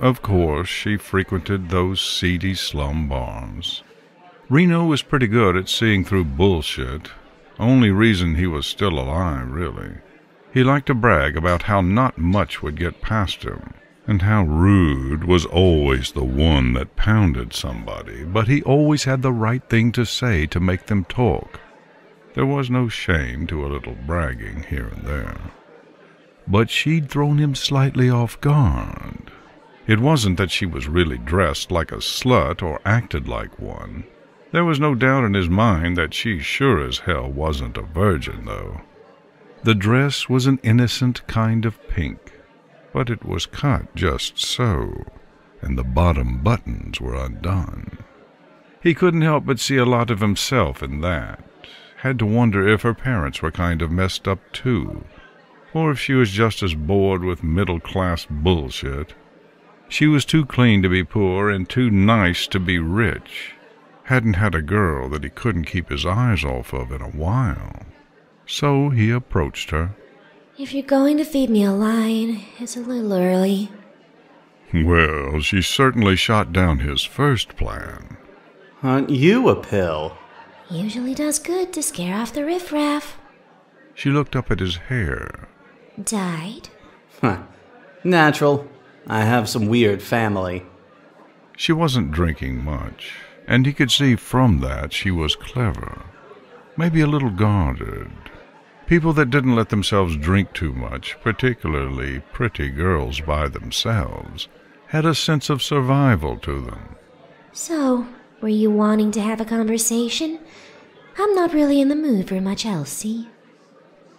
of course, she frequented those seedy slum bars. Reno was pretty good at seeing through bullshit. Only reason he was still alive, really. He liked to brag about how not much would get past him, and how Rude was always the one that pounded somebody, but he always had the right thing to say to make them talk. There was no shame to a little bragging here and there. But she'd thrown him slightly off guard. It wasn't that she was really dressed like a slut or acted like one. There was no doubt in his mind that she sure as hell wasn't a virgin, though. The dress was an innocent kind of pink, but it was cut just so, and the bottom buttons were undone. He couldn't help but see a lot of himself in that. Had to wonder if her parents were kind of messed up too, or if she was just as bored with middle-class bullshit. She was too clean to be poor and too nice to be rich. Hadn't had a girl that he couldn't keep his eyes off of in a while. So he approached her. If you're going to feed me a line, it's a little early. Well, she certainly shot down his first plan. Aren't you a pill? Usually does good to scare off the riffraff. She looked up at his hair. Dyed? Natural. I have some weird family. She wasn't drinking much, and he could see from that she was clever. Maybe a little guarded. People that didn't let themselves drink too much, particularly pretty girls by themselves, had a sense of survival to them. So, were you wanting to have a conversation? I'm not really in the mood for much else, see?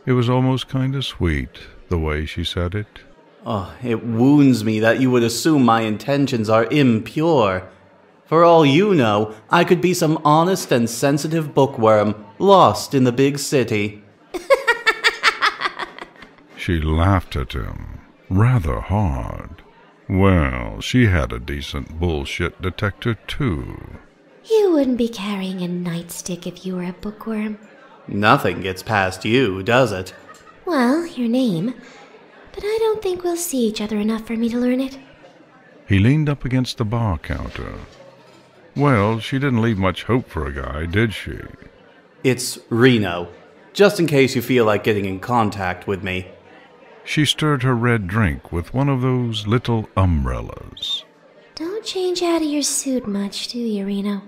It was almost kind of sweet, the way she said it. Oh, it wounds me that you would assume my intentions are impure. For all you know, I could be some honest and sensitive bookworm, lost in the big city. She laughed at him, rather hard. Well, she had a decent bullshit detector, too. You wouldn't be carrying a nightstick if you were a bookworm. Nothing gets past you, does it? Well, your name. But I don't think we'll see each other enough for me to learn it. He leaned up against the bar counter. Well, she didn't leave much hope for a guy, did she? It's Reno, just in case you feel like getting in contact with me. She stirred her red drink with one of those little umbrellas. Don't change out of your suit much, do you, Reno?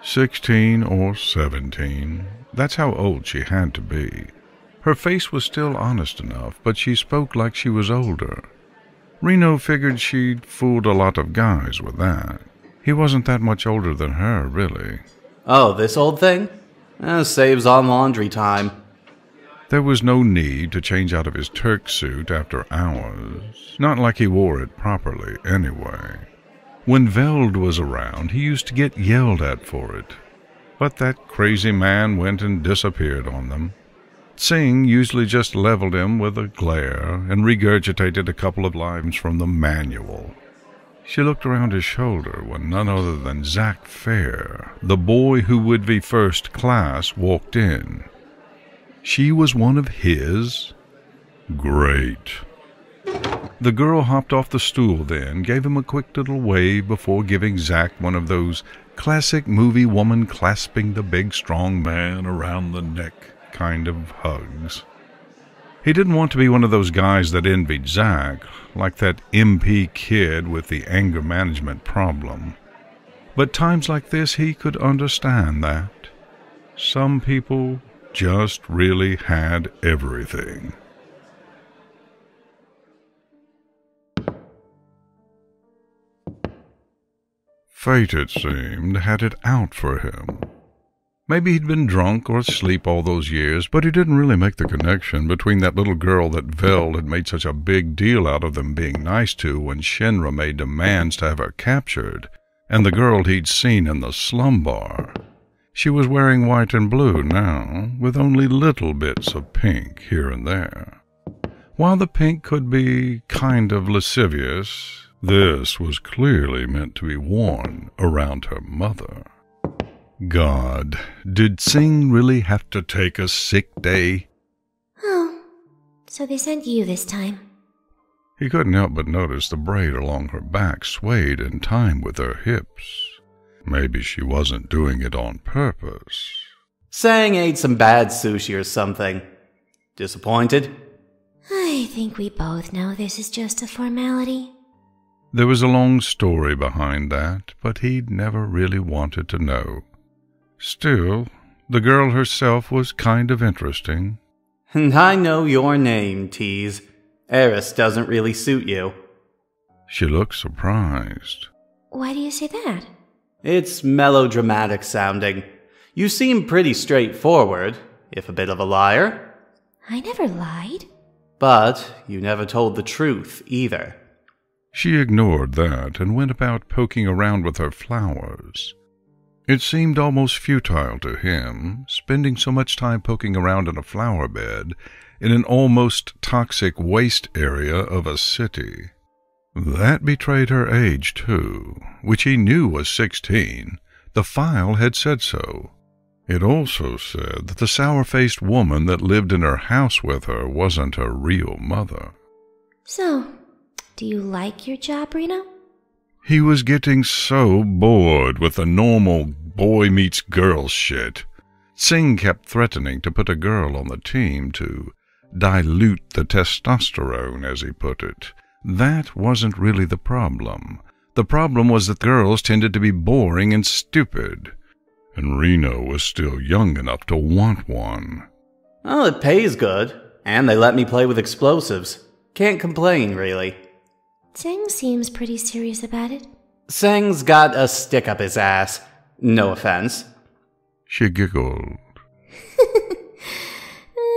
16 or 17. That's how old she had to be. Her face was still honest enough, but she spoke like she was older. Reno figured she'd fooled a lot of guys with that. He wasn't that much older than her, really. Oh, this old thing? Saves on laundry time. There was no need to change out of his Turk suit after hours. Not like he wore it properly, anyway. When Veld was around, he used to get yelled at for it. But that crazy man went and disappeared on them. Singh usually just leveled him with a glare and regurgitated a couple of lines from the manual. She looked around his shoulder when none other than Zack Fair, the boy who would be first class, walked in. She was one of his? Great. The girl hopped off the stool then, gave him a quick little wave before giving Zack one of those classic movie woman clasping the big strong man around the neck kind of hugs. He didn't want to be one of those guys that envied Zack, like that MP kid with the anger management problem. But times like this he could understand that. Some people just really had everything. Fate, it seemed, had it out for him. Maybe he'd been drunk or asleep all those years, but he didn't really make the connection between that little girl that Veld had made such a big deal out of them being nice to when Shinra made demands to have her captured, and the girl he'd seen in the slum bar. She was wearing white and blue now, with only little bits of pink here and there. While the pink could be kind of lascivious, this was clearly meant to be worn around her mother. God, did Singh really have to take a sick day? Oh, so they sent you this time. He couldn't help but notice the braid along her back swayed in time with her hips. Maybe she wasn't doing it on purpose. Sang ate some bad sushi or something. Disappointed? I think we both know this is just a formality. There was a long story behind that, but he'd never really wanted to know. Still, the girl herself was kind of interesting. And I know your name, Tease. Aerith doesn't really suit you. She looked surprised. Why do you say that? It's melodramatic sounding. You seem pretty straightforward, if a bit of a liar. I never lied. But you never told the truth, either. She ignored that and went about poking around with her flowers. It seemed almost futile to him, spending so much time poking around in a flower bed in an almost toxic waste area of a city. That betrayed her age, too, which he knew was 16. The file had said so. It also said that the sour-faced woman that lived in her house with her wasn't her real mother. So, do you like your job, Reno? He was getting so bored with the normal boy-meets-girl shit. Singh kept threatening to put a girl on the team to dilute the testosterone, as he put it. That wasn't really the problem. The problem was that girls tended to be boring and stupid. And Reno was still young enough to want one. Oh, it pays good. And they let me play with explosives. Can't complain, really. Zheng seems pretty serious about it. Seng's got a stick up his ass. No offense. She giggled.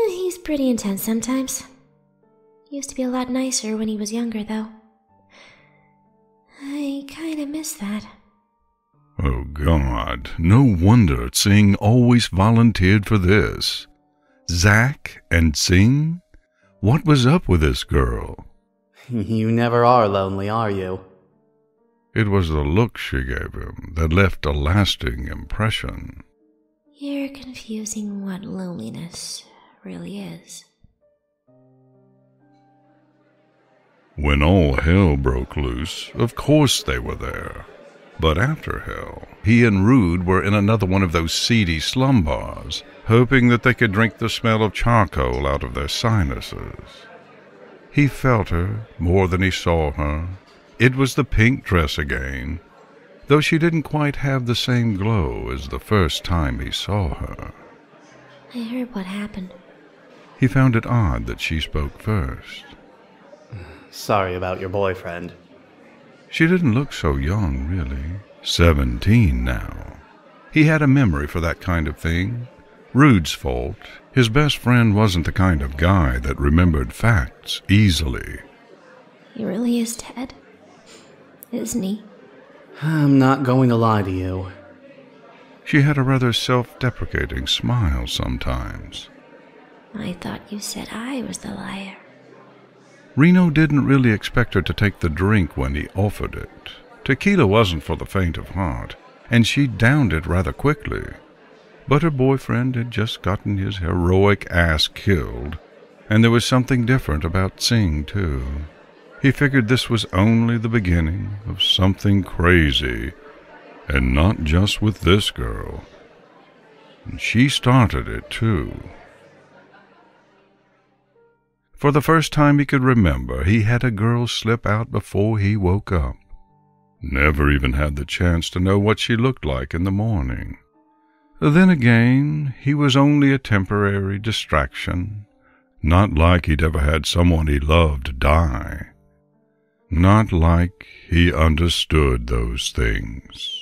He's pretty intense sometimes. Used to be a lot nicer when he was younger, though. I kinda miss that. Oh, God. No wonder Singh always volunteered for this. Zack and Singh? What was up with this girl? You never are lonely, are you? It was the look she gave him that left a lasting impression. You're confusing what loneliness really is. When all hell broke loose, of course they were there. But after hell, he and Rude were in another one of those seedy slum bars, hoping that they could drink the smell of charcoal out of their sinuses. He felt her more than he saw her. It was the pink dress again, though she didn't quite have the same glow as the first time he saw her. I heard what happened. He found it odd that she spoke first. Sorry about your boyfriend. She didn't look so young, really. 17 now. He had a memory for that kind of thing. Rude's fault. His best friend wasn't the kind of guy that remembered facts easily. He really is dead, isn't he? I'm not going to lie to you. She had a rather self-deprecating smile sometimes. I thought you said I was the liar. Reno didn't really expect her to take the drink when he offered it. Tequila wasn't for the faint of heart, and she downed it rather quickly. But her boyfriend had just gotten his heroic ass killed, and there was something different about Singh, too. He figured this was only the beginning of something crazy, and not just with this girl. And she started it, too. For the first time he could remember, he had a girl slip out before he woke up. Never even had the chance to know what she looked like in the morning. Then again, he was only a temporary distraction. Not like he'd ever had someone he loved die. Not like he understood those things.